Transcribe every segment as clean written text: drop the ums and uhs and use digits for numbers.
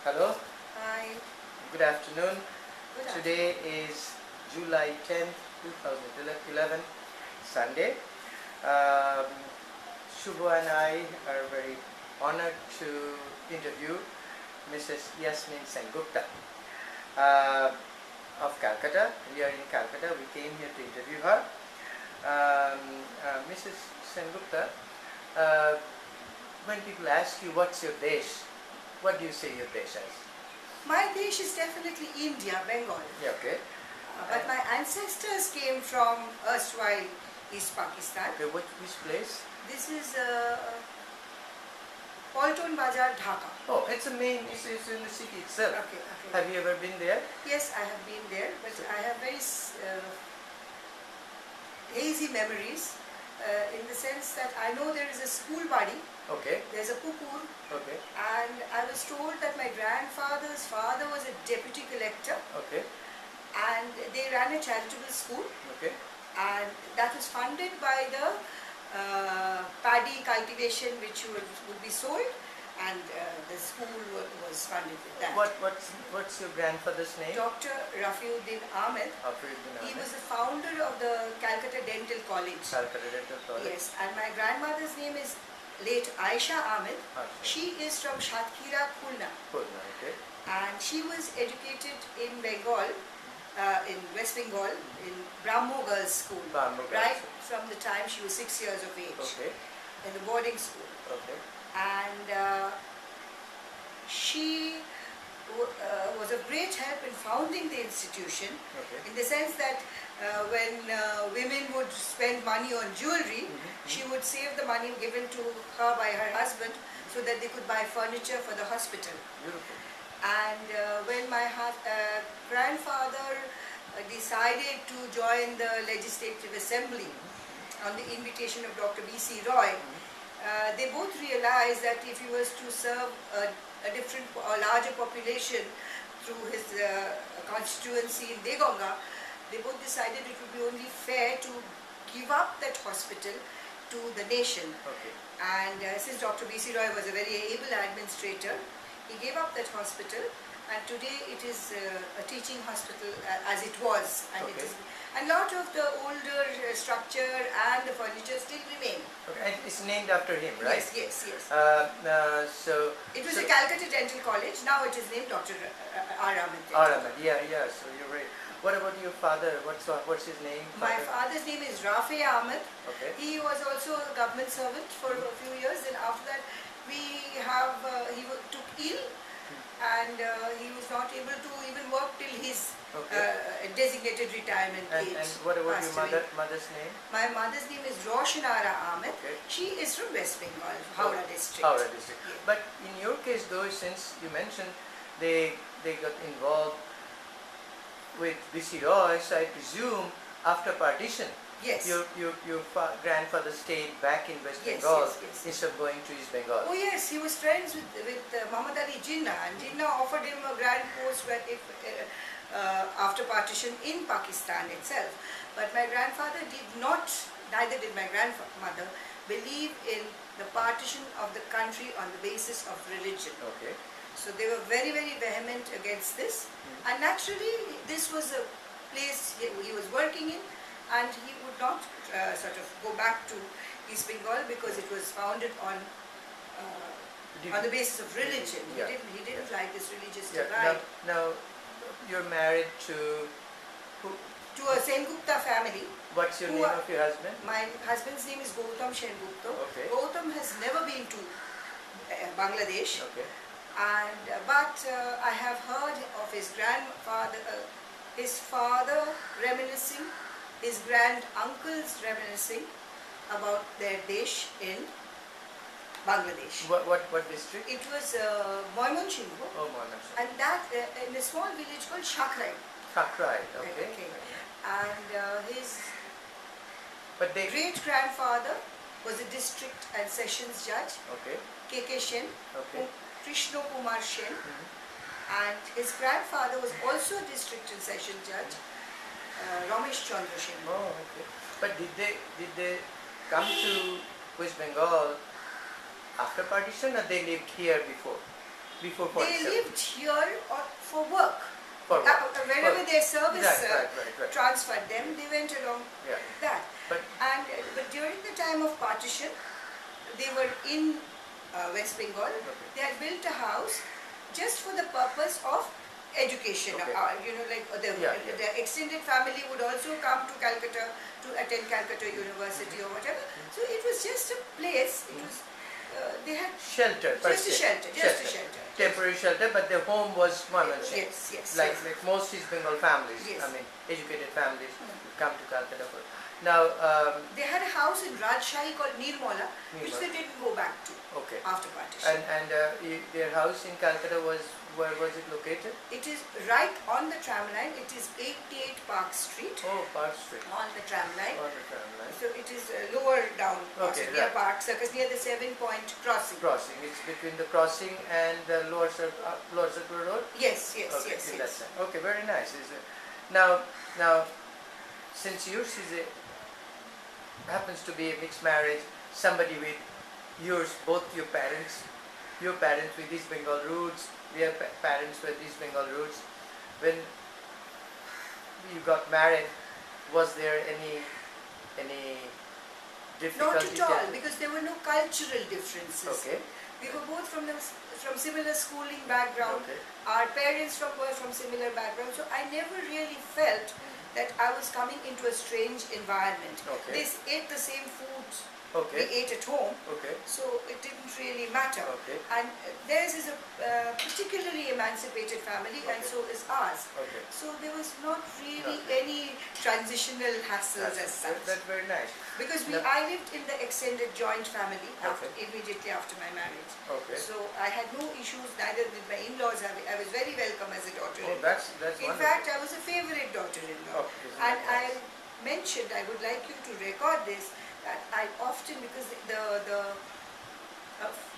Hello, Hi. good afternoon. Good afternoon. Today is July 10th, 2011, Sunday. Um, Shubho and I are very honored to interview Mrs. Yasmeen Sengupta of Calcutta. We are in Calcutta. We came here to interview her. Mrs. Sengupta, when people ask you what's your desh, what do you say your desh is? My desh is definitely India, Bengal. Yeah, okay. But my ancestors came from erstwhile East Pakistan. Okay, which place? This is Polton Bazaar, Dhaka. Oh, it's in the city itself. Okay. Have you ever been there? Yes, I have been there, but I have very hazy memories in the sense that I know there is a school body. Okay, There's a pukur, okay, and I was told that my grandfather's father was a deputy collector, okay, and they ran a charitable school. okay. And that was funded by the paddy cultivation which would be sold, and the school was funded with that. What's your grandfather's name? Dr. Rafiuddin Ahmed, he was the founder of the Calcutta Dental College. Calcutta Dental College. Yes, and my grandmother's name is late Aisha Ahmed. Okay. She is from Shatkira, Khulna, Khulna, okay. and she was educated in Bengal, in West Bengal, in Brahmo Girls' School, Brahmo Girls' right School. from the time she was 6 years of age, Okay, in the boarding school. okay, And she was of great help in founding the institution, okay. in the sense that when women would spend money on jewelry, she would save the money given to her by her husband so that they could buy furniture for the hospital. Beautiful. And when my grandfather decided to join the Legislative Assembly on the invitation of Dr. B.C. Roy, they both realized that if he was to serve a different or larger population through his constituency in Degonga, they both decided it would be only fair to give up that hospital to the nation. Okay. And since Dr. B.C. Roy was a very able administrator, he gave up that hospital, and today it is a teaching hospital as it was. And Okay. a lot of the older structure and the furniture still remain. Okay, and it's named after him, right? Yes. So It was a Calcutta Dental College. Now it is named Dr. R. Ahmed. Ahmed, yeah. So you're right. What about your father? What's his name? My father's name is Rafi Ahmed. Okay. He was also a government servant for a few years, and after that he took ill, and he was not able to even work till his designated retirement age. And what about your Passed away. mother's name? My mother's name is Roshanara Ahmed. Okay. She is from West Bengal, Howrah district. Howrah district. Yeah. But in your case though, since you mentioned they got involved with B.C. Roy, so I presume after partition, Yes. your grandfather stayed back in West Yes, Bengal yes. instead of going to East Bengal. Oh yes, he was friends with Muhammad Ali Jinnah, and Jinnah offered him a grand post after partition in Pakistan itself. But my grandfather neither did my grandmother, believe in the partition of the country on the basis of religion. Okay. So they were very, very vehement against this. And naturally, this was a place he was working in, and he would not sort of go back to East Bengal because it was founded on the basis of religion. Yeah. He didn't like this religious Yeah. divide. Now you're married to who? To a Sengupta family. What's your name of your husband? My husband's name is Gautam Sengupta. Okay. Gautam has never been to Bangladesh. Okay. And but I have heard of his grandfather, his father reminiscing, his grand uncles reminiscing about their desh in Bangladesh. What district? It was Moymonsingo, Oh, Monash. and that in a small village called Shakrai. Kakrai. Okay. And his But they. great grandfather was a district and sessions judge, Okay. K.K. Shen, Okay. Krishna Kumar Shen, and his grandfather was also a district and session judge, Ramesh Chandra Shen. Oh, okay. But did they come to West Bengal after partition, or they lived here before? before They 47. lived here for work. For work. Wherever their service Right. transferred them, they went along Yeah. with that. But But during the time of partition, they were in West Bengal. okay. They had built a house just for the purpose of education. Okay. The extended family would also come to Calcutta to attend Calcutta University or whatever. So it was just a place. It was they had Shelter, per just a se. shelter, just a shelter. Temporary shelter, but their home was permanent. Yes. Like most East Bengal families, Yes. I mean, educated families come to Calcutta for. Now, They had a house in Rajshahi called Nirmala, which Nirmala. they didn't go back to okay. after partition. And their house in Calcutta was, where was it located? It is right on the tram line. It is 88 Park Street Oh, Park Street. on the tram line. On the tram line. So it is lower down, Okay, near right. Park Circus, near the 7-point crossing. Crossing. It's between the crossing and the lower circular road. Yes. Okay, in that sense. Okay, very nice. Now, since yours happens to be a mixed marriage, somebody with both your parents with East Bengal roots, their parents with East Bengal roots. When you got married, was there any difficulty? Not at all, because there were no cultural differences. Okay. We were both from similar schooling background. Okay. Our parents were from similar background, so I never really felt that I was coming into a strange environment. Okay. They ate the same foods Okay. we ate at home, Okay. so it didn't really matter. Okay. And theirs is a particularly emancipated family, and Okay. so is ours. Okay. So there was not really Okay. any transitional hassles as such. That's very nice. Because No. I lived in the extended joint family Okay. immediately after my marriage. Okay. So I had no issues neither with my in-laws. I was very welcome as a Oh, daughter-in-law. that's In wonderful. fact, I was a favorite daughter-in-law. Oh, isn't And that I nice? mentioned, I would like you to record this, that I often, because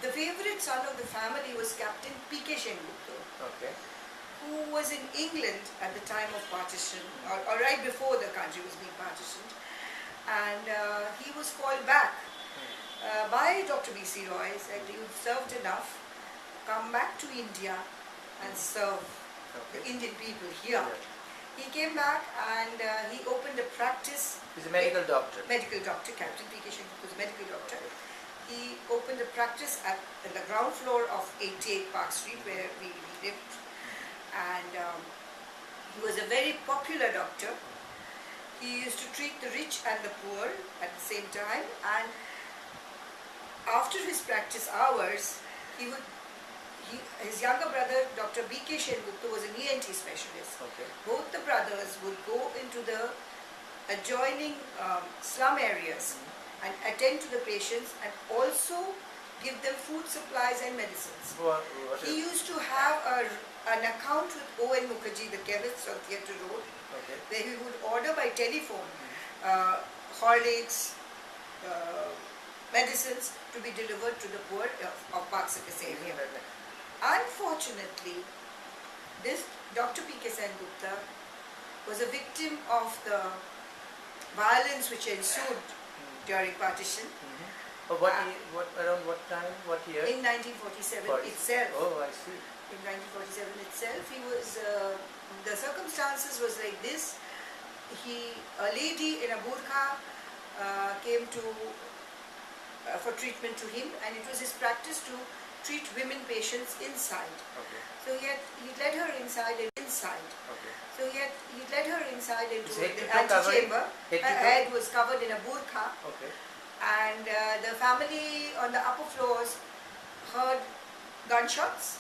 the favorite son of the family was Captain P.K. Sengupta, Okay. who was in England at the time of partition, or right before the country was being partitioned. And he was called back by Dr. B.C. Roy, said, "You've served enough, come back to India and serve the Okay. Indian people here." Yeah. He came back and he opened a practice. He's a medical doctor. Medical doctor, Captain P.K. Sengupta was a medical doctor. He opened a practice at the ground floor of 88 Park Street, where we lived. And he was a very popular doctor. He used to treat the rich and the poor at the same time. And after his practice hours, his younger brother, Dr. B.K. Sengupta, was an ENT specialist. Okay. Both the brothers would go into the adjoining slum areas and attend to the patients and also give them food supplies and medicines. What He is, used to have an account with O.N. Mukherjee, the chemist on Theatre Road, okay. where he would order by telephone Horlicks, medicines to be delivered to the poor of Park Circus area. Unfortunately, this Dr. P.K. Sengupta was a victim of the violence which ensued during partition Oh, around what time? What year? in 1947 itself. Oh, I see. In 1947 itself, he was. The circumstances was like this. A lady in a burqa came for treatment to him, and it was his practice to treat women patients inside. Okay. So he led her inside and inside. Okay. So he led her inside into His head the to toe covered? antechamber. Head to Her toe? head was covered in a burqa, Okay. and the family on the upper floors heard gunshots.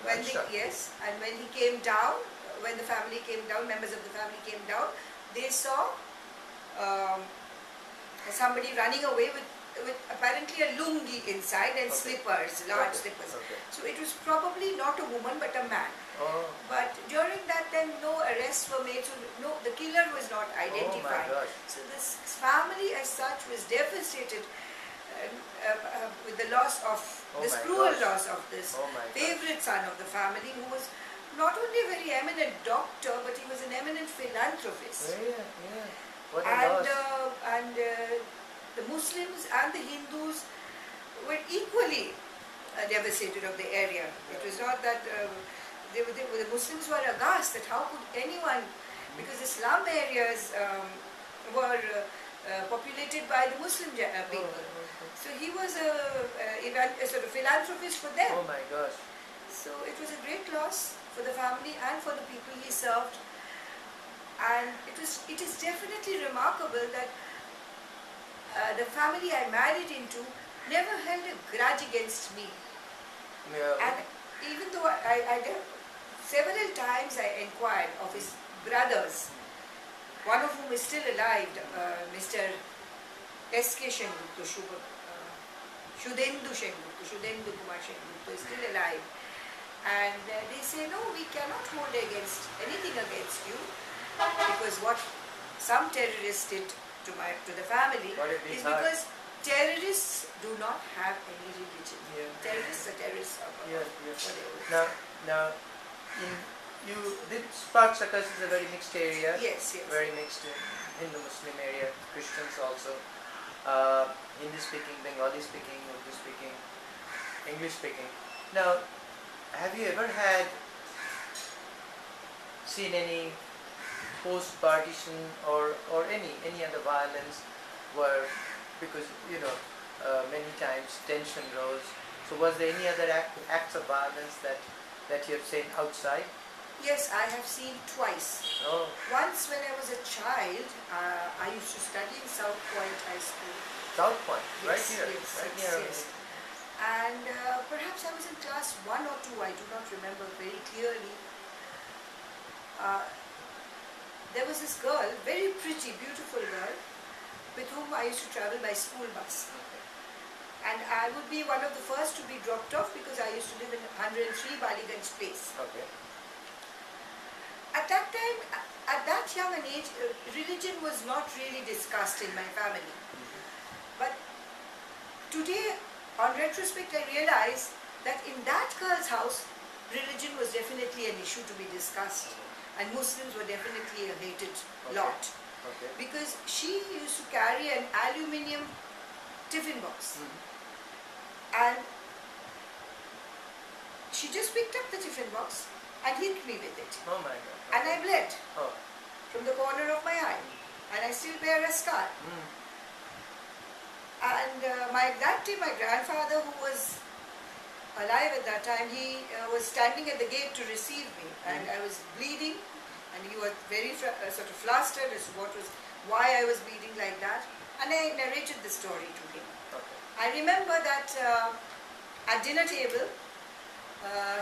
Gunshot. Yes, and when he came down, when the family came down, members of the family came down, they saw somebody running away with apparently a lungi inside and Okay. slippers, large Okay. slippers. Okay. So it was probably not a woman but a man. Oh. But during that time, no arrests were made, so the killer was not identified. gosh. So this family as such was devastated with the loss of Oh this my cruel gosh. loss of this Oh my gosh. favorite son of the family, who was not only a very eminent doctor, but he was an eminent philanthropist. Yeah. What a And loss. the Muslims and the Hindus were equally devastated of the area. It was not that the Muslims were aghast that how could anyone, because the slum areas were populated by the Muslim people. So he was a sort of philanthropist for them. Oh my gosh. So it was a great loss for the family and for the people he served. And it is definitely remarkable that the family I married into never held a grudge against me. Yeah. And even though I several times I inquired of his brothers, one of whom is still alive, Mr. S.K. Sengupta, Shudendu Kumar Sengupta is still alive. And they say, no, we cannot hold anything against you, because what some terrorists did to the family is because terrorists do not have any religion. Yeah. Terrorists are terrorists. Now, Spark Circus is a very mixed area. Yes. Very mixed Hindu-Muslim area, Christians also, Hindi-speaking, Bengali-speaking, Urdu-speaking, English-speaking. Now, have you ever seen any post-partition or any other violence where, because many times tension rose? So was there any other acts of violence that you have seen outside? Yes, I have seen twice. Oh. Once when I was a child, I used to study in South Point High School. South Point, Yes, right here. yes. And perhaps I was in class 1 or 2, I do not remember very clearly. There was this girl, very pretty, beautiful girl, with whom I used to travel by school bus. And I would be one of the first to be dropped off because I used to live in 103 Baliganj Place. Okay. At that time, at that young an age, religion was not really discussed in my family. But today, on retrospect, I realize that in that girl's house, religion was definitely an issue to be discussed. And Muslims were definitely a hated lot. Okay. Because she used to carry an aluminium tiffin box. And she just picked up the tiffin box and hit me with it. Oh my God. And I bled from the corner of my eye. And I still bear a scar. And that day my grandfather, who was alive at that time, he was standing at the gate to receive me. And I was bleeding. And he was very sort of flustered as to why I was bleeding like that. And I narrated the story to him. Okay. I remember that at dinner table,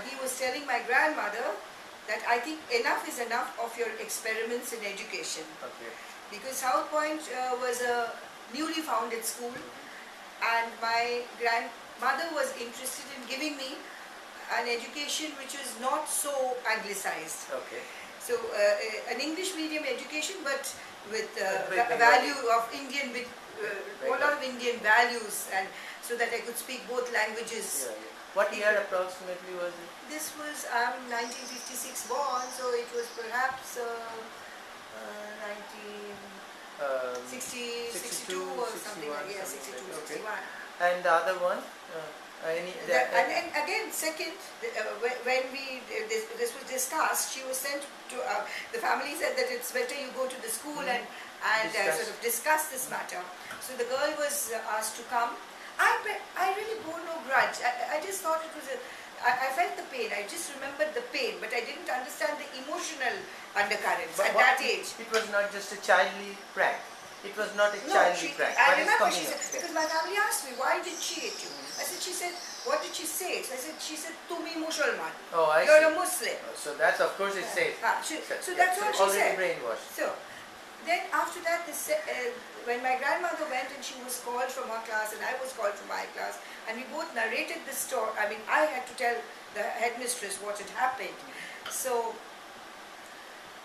he was telling my grandmother that I think enough is enough of your experiments in education. Okay. Because South Point was a newly founded school, and my grandmother was interested in giving me an education which was not so anglicized. Okay. So an English medium education, but with Very value of Indian, with a lot of Indian values, and so that I could speak both languages. Yeah. What year approximately was it? This was 1956 born, so it was perhaps 1962 or something like that. 62, okay. 61. And the other one? And again, second, when this was discussed, she was sent to, the family said that it's better you go to the school and sort of discuss this matter. So the girl was asked to come. I really bore no grudge. I just thought it was I felt the pain. I just remembered the pain, but I didn't understand the emotional undercurrents at that age. It was not just a childly prank. It was not a No, childly prank. I remember she said, because my family asked me, why did she hit you? She said, what did she say? So she said, Tumi Mushalman. Oh, I You're see. a Muslim. So that's, of course, it says. So that's what she said. Already brainwashed. So, then after that, when my grandmother went and she was called from her class and I was called from my class, and we both narrated the story. I mean, I had to tell the headmistress what had happened. So,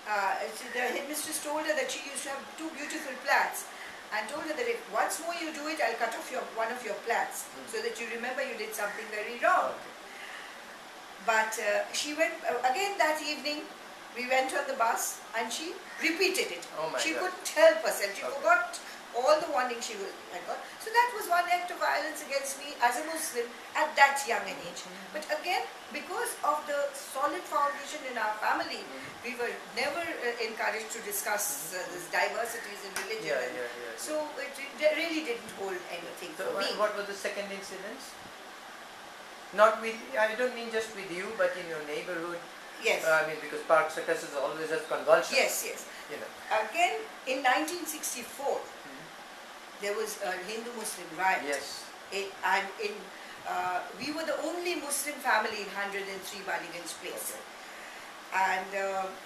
the headmistress told her that she used to have 2 beautiful plaits, and told her that if once more you do it, I'll cut off one of your plaits, so that you remember you did something very wrong. But she went, again that evening, we went on the bus and she repeated it. Oh my she God. couldn't help herself. She forgot all the warning she had got. So that was one act of violence against me as a Muslim at that young an age. But again, because of the solid foundation in our family, we were never encouraged to discuss this diversities in religion. So it really didn't hold anything So for me. what was the second incident? Not with, I don't mean just with you, but in your neighborhood. Yes. I mean, because Park Circus is always has convulsions. Yes, yes. You know. Again, in 1964, there was a Hindu-Muslim riot. Yes. We were the only Muslim family in 103 Baliganj Place. And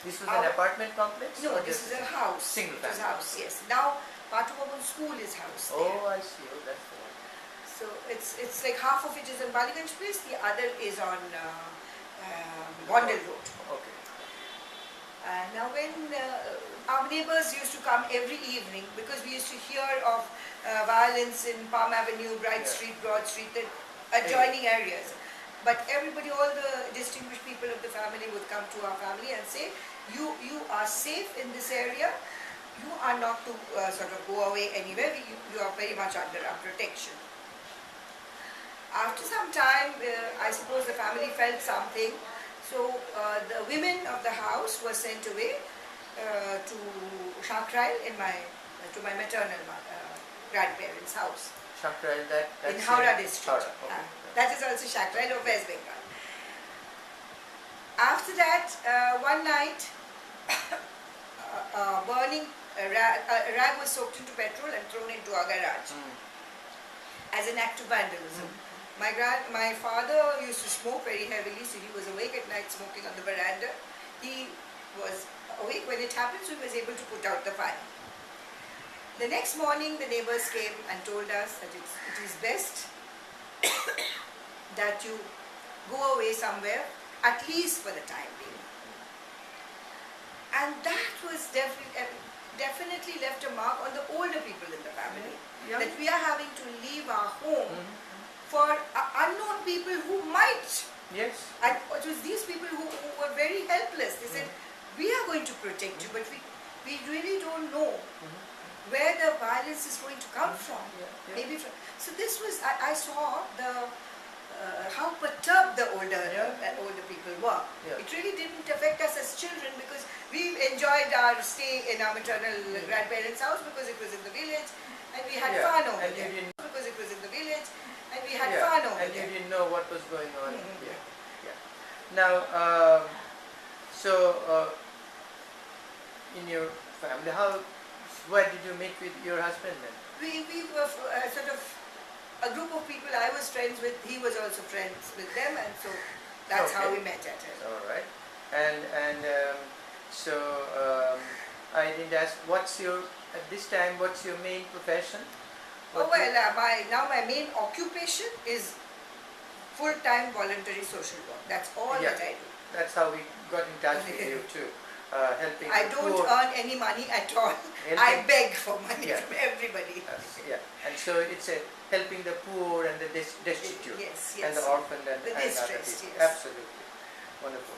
this was an apartment complex? No, this is a house. Single family. It was a house, yes. Now, Patubabun school is housed there. Oh, I see. Oh, that's the one. So it's like half of it is on Baliganj Place, the other is on Gondel Road. Okay. Now when our neighbors used to come every evening, because we used to hear of violence in Palm Avenue, Bright Street, Broad Street, the adjoining areas. But everybody, all the distinguished people of the family would come to our family and say, you are safe in this area, you are not to sort of go away anywhere, you are very much under our protection. After some time, I suppose the family felt something, so the women of the house were sent away to Shakrail to my maternal grandparents' house. Shakrail, that's in Howrah district. Howrah, okay. That is also Shakrail of West Bengal. After that, one night, a rag was soaked into petrol and thrown into our garage as an act of vandalism. My father used to smoke very heavily, so he was awake at night smoking on the veranda. He was awake when it happened, so he was able to put out the fire. The next morning, the neighbors came and told us that it is best that you go away somewhere, at least for the time being. And that was definitely left a mark on the older people in the family, that we are having to leave our home for unknown people who might. Yes. And it was these people who were very helpless. They said, we are going to protect you, but we really don't know where the violence is going to come from. Maybe from. So this was, I saw how perturbed the older people were. It really didn't affect us as children because we enjoyed our stay in our maternal grandparents' house because it was in the village and we had fun over there. Because it was in the village and we had fun over there. And you didn't know what was going on. Now, in your family, where did you meet with your husband then? We were sort of a group of people I was friends with, he was also friends with them, and so that's how we met at it. All right. I didn't ask, at this time, what's your main profession? My main occupation is full-time voluntary social work. That's all that I do. That's how we got in touch with you too. Helping I don't earn any money at all. I beg for money from everybody. And so it's helping the poor and the destitute and the orphan and the other distressed. people. Yes. Absolutely. Wonderful.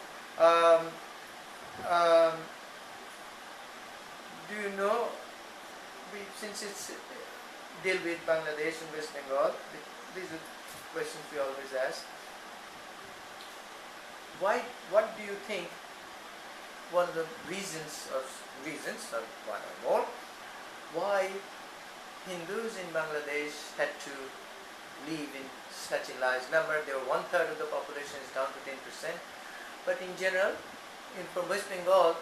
Do you know, since it's deal with Bangladesh and West Bengal, these are questions we always ask. What do you think one of the reasons or one or more, why Hindus in Bangladesh had to live in such a large number? They were 1/3 of the population, is down to 10%. But in general, from West Bengal,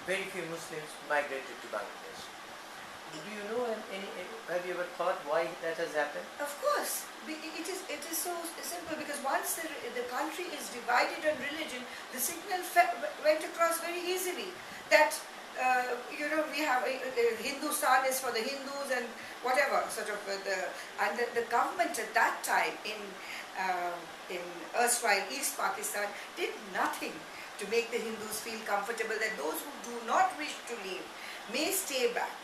very few Muslims migrated to Bangladesh. Do you know have you ever thought why that has happened? Of course. It is so simple because once the country is divided on religion, the signal went across very easily that we have Hindustan is for the Hindus and whatever sort of the government at that time in erstwhile East Pakistan did nothing to make the Hindus feel comfortable that those who do not wish to leave may stay back.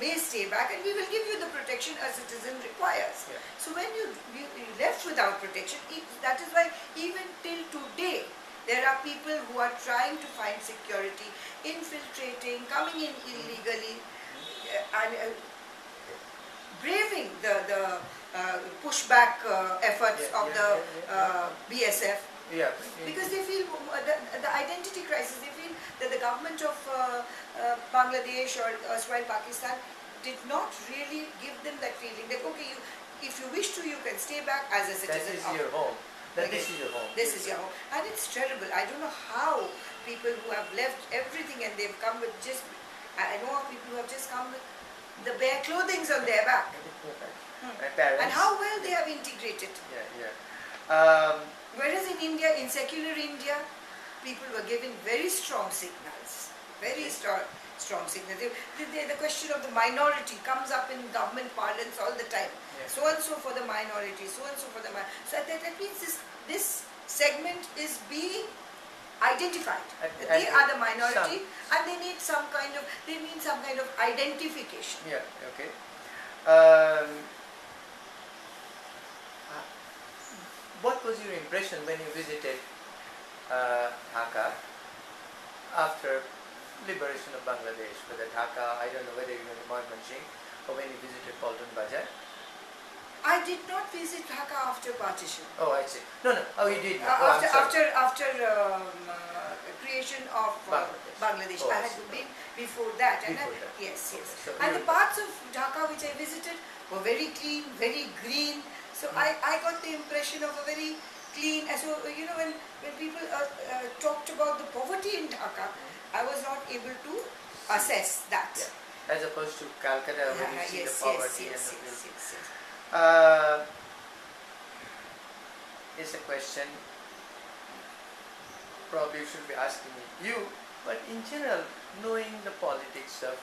And we will give you the protection a citizen requires. So when you left without protection, that is why even till today there are people who are trying to find security, infiltrating, coming in illegally, and braving the pushback efforts of the BSF. Yeah. Because they feel the identity crisis, they feel that the government of Bangladesh or erstwhile Pakistan did not really give them that feeling that, okay, if you wish to, you can stay back as a citizen. That is your home. This is your home. This is your home. And it's terrible. I don't know how people who have left everything and they've come with just, I know of people who have just come with the bare clothing on their back. My parents. And how well they have integrated. Yeah. Whereas in India, in secular India, people were given very strong signals. Very strong signals. The question of the minority comes up in government parlance all the time. Yeah. So and so for the minority, so and so for the minority. So that means this segment is being identified. They are the minority and they need some kind of identification. Yeah, okay. What was your impression when you visited Dhaka after liberation of Bangladesh? Whether Dhaka, I don't know whether you went to Mohammedsingh or when you visited Paltan Bazaar? I did not visit Dhaka after partition. Oh, I see. No. Oh, you did. After creation of Bangladesh. Oh, I had been before that. Yes. So and the parts of Dhaka which I visited were very clean, very green. So I got the impression of a very clean. So when people talked about the poverty in Dhaka, I was not able to assess that. Yeah. As opposed to Calcutta, where you see the poverty and the yes. It's a question probably you should be asking you, but in general, knowing the politics of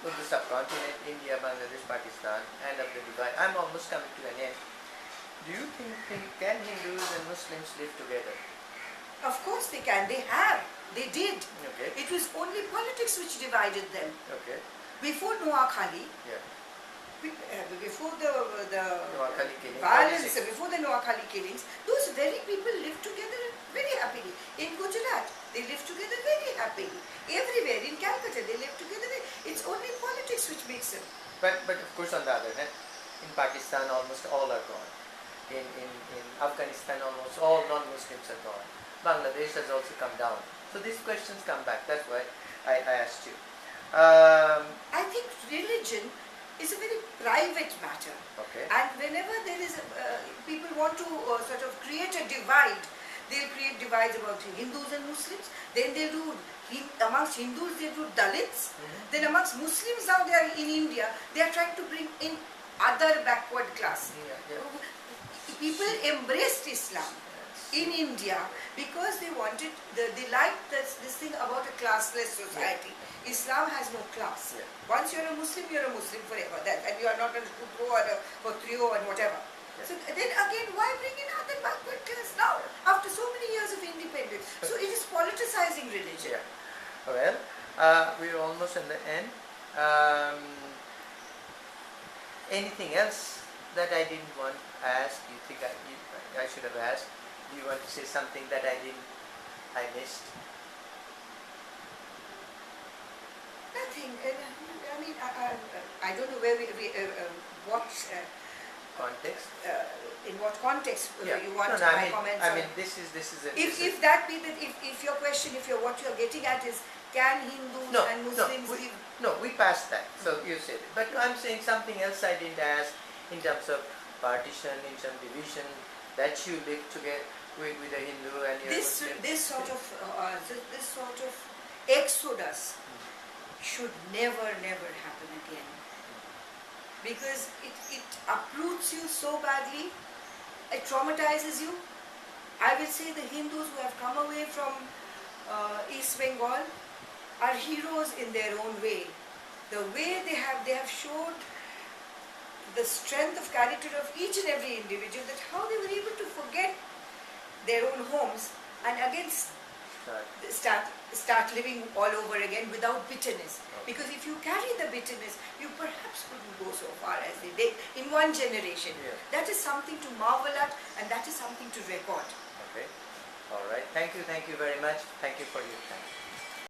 the subcontinent, India, Bangladesh, Pakistan, and of the divide, I'm almost coming to an end. Do you think can Hindus and Muslims live together? Of course they can. They have. They did. Okay. It was only politics which divided them. Okay. Before Noakhali, before the violence, before the Noakhali killings, those very people lived together very happily. In Gujarat, they lived together very happily. Everywhere, in Calcutta, they lived together. It's only politics which makes them. But of course, on the other hand, in Pakistan, almost all are gone. In Afghanistan, almost all non-Muslims are gone. Bangladesh has also come down. So these questions come back. That's why I asked you. I think religion is a very private matter. Okay. And whenever there is people want to sort of create a divide, they'll create divides about Hindus and Muslims. Then they do amongst Hindus they do Dalits. Then amongst Muslims now they are in India. They are trying to bring in other backward class. People embraced Islam in India because they wanted they liked this thing about a classless society. Islam has no class. Once you're a Muslim forever. And you are not a Kutro or a Kotrio and whatever. So then again, why bring in other backward class now, after so many years of independence? So it is politicizing religion. Well, we're almost in the end. Anything else that I didn't want to ask? You think I should have asked? Do you want to say something that I missed? Nothing. I mean, I don't know where what Context? in what context you want my comments. I mean, this is if that be that if your question, what you are getting at is, can Hindus and Muslims live? No, we passed that. So you said it. But I'm saying something else I didn't ask in terms of partition, in some division, that you live together with a Hindu and your Muslim. This sort of exodus should never happen again, because it uproots you so badly, it traumatizes you. I will say the Hindus who have come away from East Bengal are heroes in their own way. The way they have showed the strength of character of each and every individual, that how they were able to forget their own homes and again start living all over again without bitterness. Because if you carry the bitterness, you perhaps couldn't go so far as they did in one generation. That is something to marvel at, and that is something to record. Okay. All right. Thank you very much. Thank you for your time.